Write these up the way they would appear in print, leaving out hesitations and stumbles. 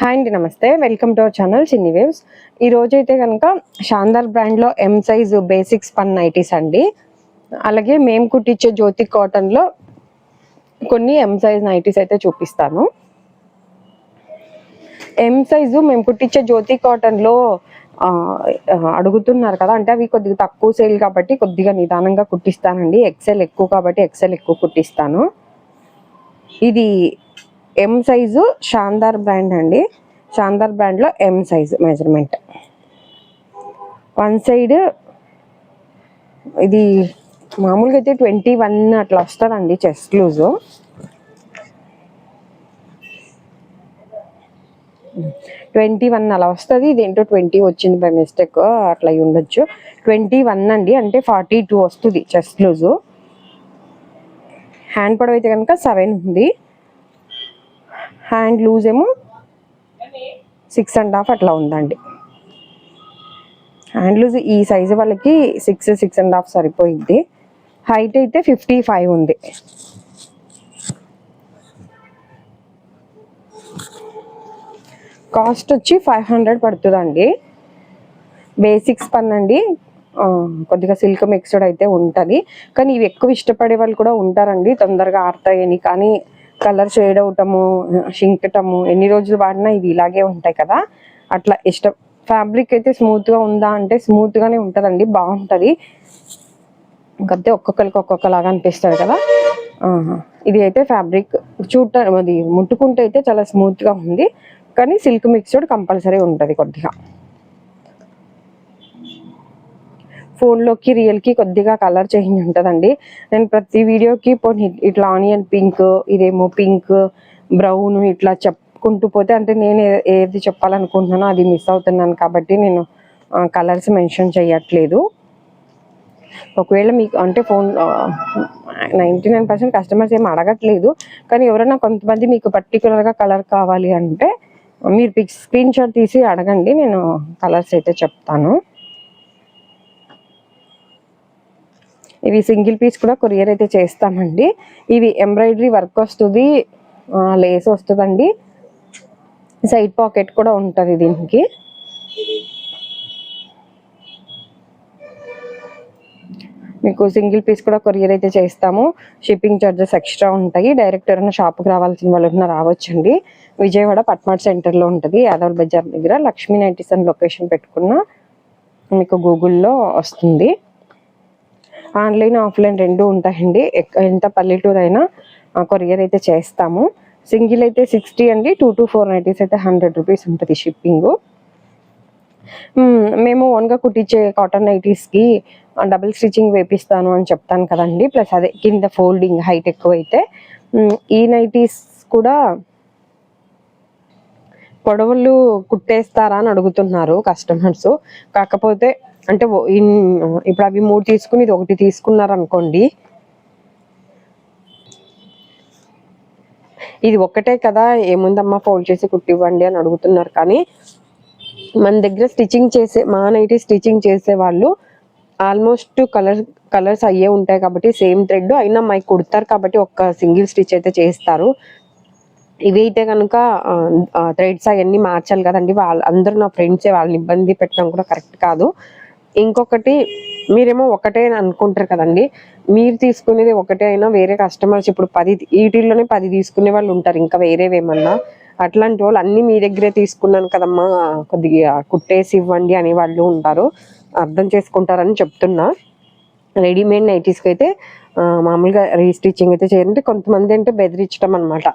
Hi అండి, నమస్తే. Welcome to our channel చిన్ని వేవ్స్. ఈ రోజు అయితే కనుక శాందార్ బ్రాండ్లో ఎం సైజ్ బేసిక్స్ పన్ నైటీస్ అండి. అలాగే మేము కుట్టించే జ్యోతి కాటన్లో కొన్ని ఎం సైజ్ నైటీస్ అయితే చూపిస్తాను. ఎం సైజు మేము కుట్టించే జ్యోతి కాటన్లో అడుగుతున్నారు కదా, అంటే అవి కొద్దిగా తక్కువ సేల్ కాబట్టి కొద్దిగా నిదానంగా కుట్టిస్తానండి. ఎక్సెల్ ఎక్కువ కాబట్టి ఎక్సెల్ ఎక్కువ కుట్టిస్తాను. ఇది ఎం సైజు శాందార్ బ్రాండ్ అండి. శాందార్ బ్రాండ్లో M size measurement one side ఇది మామూలుగా అయితే 21 అట్లా వస్తుందండి చెస్ట్ లూజు. 21 అలా వస్తుంది. ఇదేంటో 20 వచ్చింది బై మిస్టేక్, అట్లా ఉండొచ్చు. 21 అండి, అంటే 42 వస్తుంది చెస్ట్ లూజు. హ్యాండ్ పొడవు అయితే కనుక 7 ఉంది. హ్యాండ్ లూజ్ ఏమో 6.5 అట్లా ఉందండి. హ్యాండ్ లూజ్ ఈ సైజు వాళ్ళకి 6.5 సరిపోయింది. హైట్ అయితే 55 ఉంది. కాస్ట్ వచ్చి 500 పడుతుందండి. బేసిక్స్ పన్ అండి, కొద్దిగా సిల్క్ మిక్స్డ్ అయితే ఉంటుంది. కానీ ఇవి ఎక్కువ ఇష్టపడే వాళ్ళు కూడా ఉంటారండి. తొందరగా ఆరుతాయని, కానీ కలర్ షేడ్ అవటము, షింకటము, ఎన్ని రోజులు వాడినా ఇవి ఇలాగే ఉంటాయి కదా, అట్లా ఇష్టం. ఫ్యాబ్రిక్ అయితే స్మూత్గా ఉందా అంటే స్మూత్గానే ఉంటుందండి, బాగుంటుంది. ఇంకంతే ఒక్కొక్కరికి ఒక్కొక్కలాగా అనిపిస్తుంది కదా. ఇది అయితే ఫ్యాబ్రిక్ అది ముట్టుకుంటే అయితే చాలా స్మూత్గా ఉంది, కానీ సిల్క్ మిక్స్డ్ కంపల్సరీ ఉంటుంది. కొద్దిగా ఫోన్లోకి రియల్కి కొద్దిగా కలర్ చేంజ్ ఉంటుందండి. నేను ప్రతి వీడియోకి ఇట్లా ఆనియన్ పింక్, ఇదేమో పింక్, బ్రౌన్ ఇట్లా చెప్పుకుంటూ పోతే, అంటే నేను ఏది చెప్పాలనుకుంటున్నానో అది మిస్ అవుతున్నాను కాబట్టి నేను కలర్స్ మెన్షన్ చేయట్లేదు. ఒకవేళ మీకు అంటే 99% కస్టమర్స్ ఏమి అడగట్లేదు, కానీ ఎవరైనా కొంతమంది మీకు పర్టికులర్గా కలర్ కావాలి అంటే మీరు స్క్రీన్ షాట్ తీసి అడగండి, నేను కలర్స్ అయితే చెప్తాను. ఇవి సింగిల్ పీస్ కూడా కొరియర్ అయితే చేస్తామండి. ఇవి ఎంబ్రాయిడరీ వర్క్ వస్తుంది, లేస్ వస్తుందండి, సైడ్ పాకెట్ కూడా ఉంటుంది దీనికి. మీకు సింగిల్ పీస్ కూడా కొరియర్ అయితే చేస్తాము. షిప్పింగ్ ఛార్జెస్ ఎక్స్ట్రా ఉంటాయి. డైరెక్ట్ ఎవరైనా షాప్కి రావాల్సిన వాళ్ళు ఉన్నా రావచ్చండి. విజయవాడ పట్మాట్ సెంటర్లో ఉంటుంది, యాదవ్ బజార్ దగ్గర. లక్ష్మీ నైటీస్ అని లొకేషన్ పెట్టుకున్న మీకు గూగుల్లో వస్తుంది. ఆన్లైన్ ఆఫ్లైన్ రెండు ఉంటాయండి. ఎంత పల్లెటూరు అయినా కొరియర్ అయితే చేస్తాము. సింగిల్ అయితే 60 అండి, 2 to 4 నైటీస్ అయితే 100 రూపీస్ ఉంటుంది షిప్పింగ్. మేము ఓన్గా కుట్టించే కాటన్ నైటీస్కి డబుల్ స్టిచ్చింగ్ వేపిస్తాను అని చెప్తాను కదండి. ప్లస్ అదే కింద ఫోల్డింగ్ హైట్ ఎక్కువైతే ఈ నైటీస్ కూడా పొడవులు కుట్టేస్తారా అని అడుగుతున్నారు కస్టమర్స్. కాకపోతే అంటే ఇప్పుడు అవి 3 తీసుకుని ఇది 1 తీసుకున్నారు అనుకోండి, ఇది ఒక్కటే కదా ఏముందమ్మా ఫోల్డ్ చేసి కుట్టివ్వండి అని అడుగుతున్నారు. కానీ మన దగ్గర స్టిచ్చింగ్ చేసే మా నైటీ స్టిచ్చింగ్ చేసే వాళ్ళు ఆల్మోస్ట్ కలర్స్ అయ్యే ఉంటాయి కాబట్టి సేమ్ థ్రెడ్ అయినా మాకు కుడతారు కాబట్టి ఒక సింగిల్ స్టిచ్ అయితే చేస్తారు. ఇవి అయితే కనుక థ్రెడ్స్ అవన్నీ మార్చాలి కదండి. అందరూ నా ఫ్రెండ్సే, వాళ్ళని ఇబ్బంది పెట్టడం కూడా కరెక్ట్ కాదు. ఇంకొకటి, మీరేమో ఒకటే అనుకుంటారు కదండి, మీరు తీసుకునేది ఒకటే అయినా వేరే కస్టమర్స్ ఇప్పుడు 10 వీటిల్లోనే 10 తీసుకునే వాళ్ళు ఉంటారు, ఇంకా వేరేవేమన్నా. అట్లాంటి వాళ్ళు అన్నీ మీ దగ్గరే తీసుకున్నాను కదమ్మా కొద్దిగా కుట్టేసి ఇవ్వండి అనే వాళ్ళు ఉంటారు, అర్థం చేసుకుంటారని చెప్తున్నా. రెడీమేడ్ నైటీస్కి అయితే మామూలుగా రీస్టిచ్చింగ్ అయితే చేయాలంటే కొంతమంది అంటే బెదిరించడం అనమాట.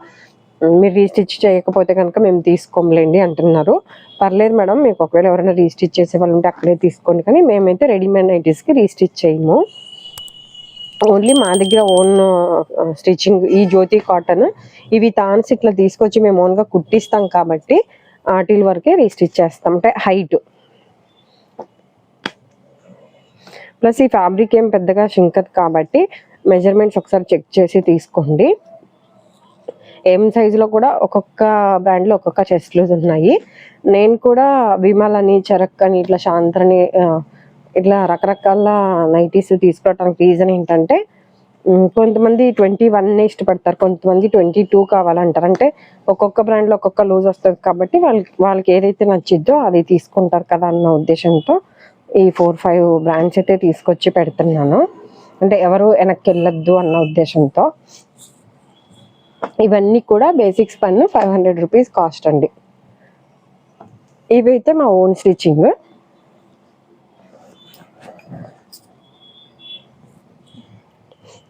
మీరు రీస్టిచ్ చేయకపోతే కనుక మేము తీసుకోలేండి అంటున్నారు. పర్లేదు మేడం, మీకు ఒకవేళ ఎవరైనా రీస్టిచ్ చేసే వాళ్ళు ఉంటే అక్కడే తీసుకోండి, కానీ మేమైతే రెడీమేడ్ నైటీస్కి రీస్టిచ్ చేయము. ఓన్లీ మా దగ్గర ఓన్ స్టిచ్చింగ్ ఈ జ్యోతి కాటన్ ఇవి తాన్స్ ఇట్లా తీసుకొచ్చి మేము ఓన్గా కుట్టిస్తాం కాబట్టి వాటి వరకే రీస్టిచ్ చేస్తాం, అంటే హైట్. ప్లస్ ఈ ఫ్యాబ్రిక్ ఏం పెద్దగా షింకదు కాబట్టి మెజర్మెంట్స్ ఒకసారి చెక్ చేసి తీసుకోండి. ఎం సైజులో కూడా ఒక్కొక్క బ్రాండ్లో ఒక్కొక్క చెస్ట్ లూజ్ ఉన్నాయి. నేను కూడా విమల్ అని, చరక్ అని, ఇట్లా శాంత్రని, ఇట్లా రకరకాల నైటీస్ తీసుకోవడానికి రీజన్ ఏంటంటే కొంతమంది 21 ఇష్టపడతారు, కొంతమంది 22 కావాలంటారు. అంటే ఒక్కొక్క బ్రాండ్లో ఒక్కొక్క లూజ్ వస్తుంది కాబట్టి వాళ్ళకి ఏదైతే నచ్చిద్దో అది తీసుకుంటారు కదా అన్న ఉద్దేశంతో ఈ 4-5 బ్రాండ్స్ అయితే తీసుకొచ్చి పెడుతున్నాను. అంటే ఎవరు వెనక్కి వెళ్ళొద్దు అన్న ఉద్దేశంతో. ఇవన్నీ కూడా బేసిక్స్ పన్ను 500 రూపీస్ కాస్ట్ అండి. ఇవైతే మా ఓన్ స్టిచ్చింగ్.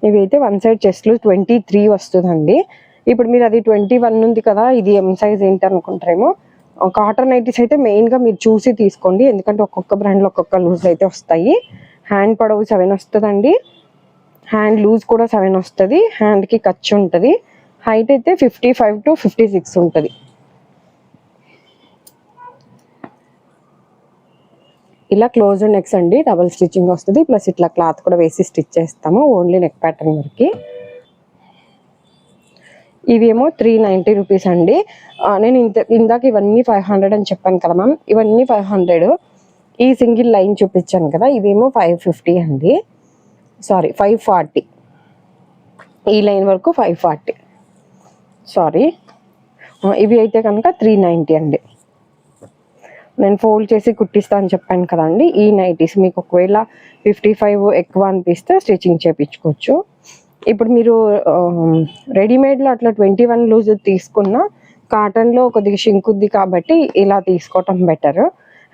ఇవైతే వన్ సైడ్ చెస్ట్లు 23 వస్తుందండి. ఇప్పుడు మీరు అది 21 ఉంది కదా, ఇది ఎం సైజ్ ఏంటి అనుకుంటారేమో. కాటన్ నైటీస్ అయితే మెయిన్గా మీరు చూసి తీసుకోండి, ఎందుకంటే ఒక్కొక్క బ్రాండ్లో ఒక్కొక్క లూజ్ అయితే వస్తాయి. హ్యాండ్ పొడవు 7 వస్తుందండి, హ్యాండ్ లూజ్ కూడా 7 వస్తుంది, హ్యాండ్కి ఖర్చు ఉంటుంది. హైట్ అయితే 55 to 56 ఉంటుంది. ఇలా క్లోజ్ నెక్స్ అండి, డబల్ స్టిచ్చింగ్ వస్తుంది, ప్లస్ ఇట్లా క్లాత్ కూడా వేసి స్టిచ్ చేస్తాము ఓన్లీ నెక్ ప్యాటర్న్ వరకు. ఇవేమో 390 రూపీస్ అండి. నేను ఇందాక ఇవన్నీ 500 అని చెప్పాను కదా మ్యామ్, ఇవన్నీ 500. ఈ సింగిల్ లైన్ చూపించాను కదా, ఇవేమో 550 అండి, సారీ 540. ఈ లైన్ వరకు 540, సారీ. ఇవి అయితే కనుక 390 అండి. నేను ఫోల్డ్ చేసి కుట్టిస్తా అని చెప్పాను కదండి. ఈ నైటీస్ మీకు ఒకవేళ 55 ఎక్కువ అనిపిస్తే స్టిచ్చింగ్ చేయించుకోవచ్చు. ఇప్పుడు మీరు రెడీమేడ్లో అట్లా 21 లూజ్ తీసుకున్న కాటన్లో కొద్దిగా షింకుద్ది కాబట్టి ఇలా తీసుకోవటం బెటర్.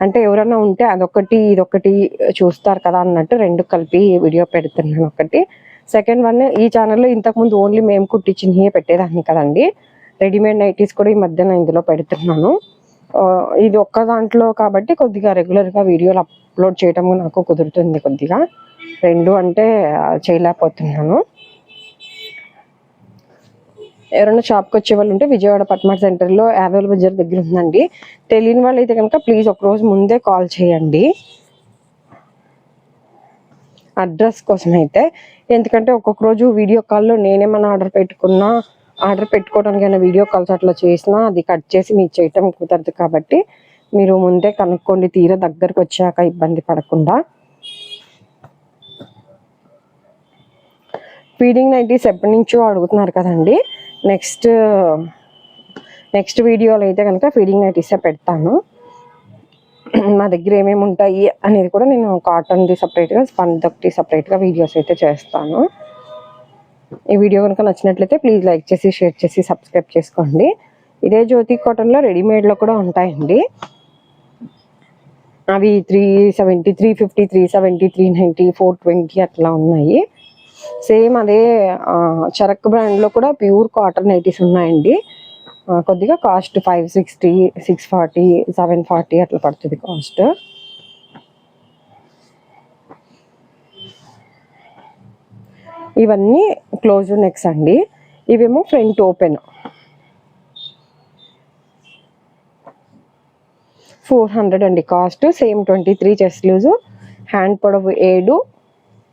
అంటే ఎవరైనా ఉంటే అదొకటి ఇదొకటి చూస్తారు కదా అన్నట్టు రెండు కలిపి వీడియో పెడుతున్నాను. ఒకటి సెకండ్ వన్, ఈ ఛానల్లో ఇంతకుముందు ఓన్లీ మేము కుట్టించినవి పెట్టేదాన్ని కదండి. రెడీమేడ్ నైటీస్ కూడా ఈ మధ్యన ఇందులో పెడుతున్నాను. ఇది ఒక్క దాంట్లో కాబట్టి కొద్దిగా రెగ్యులర్గా వీడియోలు అప్లోడ్ చేయడం నాకు కుదురుతుంది. కొద్దిగా రెండు అంటే చేయలేకపోతున్నాను. ఎవరైనా షాప్కి వచ్చే వాళ్ళు ఉంటే విజయవాడ పట్మార్ సెంటర్లో యాదవ్ బజార్ దగ్గర ఉందండి. తెలియని వాళ్ళు అయితే కనుక ప్లీజ్ ఒకరోజు ముందే కాల్ చేయండి అడ్రస్ కోసం అయితే. ఎందుకంటే ఒక్కొక్క రోజు వీడియో కాల్లో నేనేమన్నా ఆర్డర్ పెట్టుకోవడానికైనా వీడియో కాల్స్ అట్లా చేసినా అది కట్ చేసి మీకు చేయటం కుదరదు. కాబట్టి మీరు ముందే కనుక్కోండి, తీరా దగ్గరకు వచ్చాక ఇబ్బంది పడకుండా. ఫీడింగ్ నైటీస్ ఎప్పటి నుంచో అడుగుతున్నారు కదండి. నెక్స్ట్ వీడియోలో అయితే కనుక ఫీడింగ్ నైటీసే పెడతాను. మా దగ్గర ఏమేమి ఉంటాయి అనేది కూడా నేను కాటన్ది సపరేట్గా, స్పన్ది సపరేట్గా వీడియోస్ అయితే చేస్తాను. ఈ వీడియో కనుక నచ్చినట్లయితే ప్లీజ్ లైక్ చేసి, షేర్ చేసి, సబ్స్క్రైబ్ చేసుకోండి. ఇదే జ్యోతి కాటన్లో రెడీమేడ్లో కూడా ఉంటాయండి. అవి 370, 350, 370, 390, 420 అట్లా ఉన్నాయి. సేమ్ అదే చరక్ బ్రాండ్లో కూడా ప్యూర్ కాటన్ నైటీస్ ఉన్నాయండి. కొద్దిగా కాస్ట్ 560, 640, 740 అట్లా పడుతుంది కాస్ట్. ఇవన్నీ క్లోజ్ నెక్స్ అండి. ఇవేమో ఫ్రంట్ ఓపెన్ 400 అండి cost. Same 23 chest loose, hand పొడవు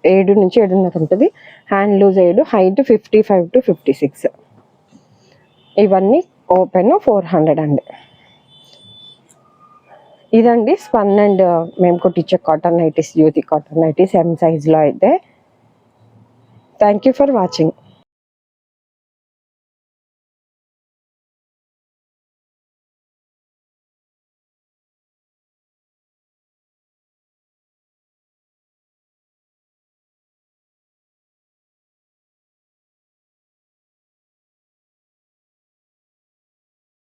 7 నుంచి 7.5 ఉంటుంది, హ్యాండ్ లూజ్ 7, హైట్ 55 to 56. ఇవన్నీ ఓపెన్ 400 అండి. ఇదండి స్పన్ అండ్ మేము కుట్టించే కాటన్ నైటీస్, జ్యోతి కాటన్ నైటీస్ ఎం సైజ్లో అయితే. Thank you for watching.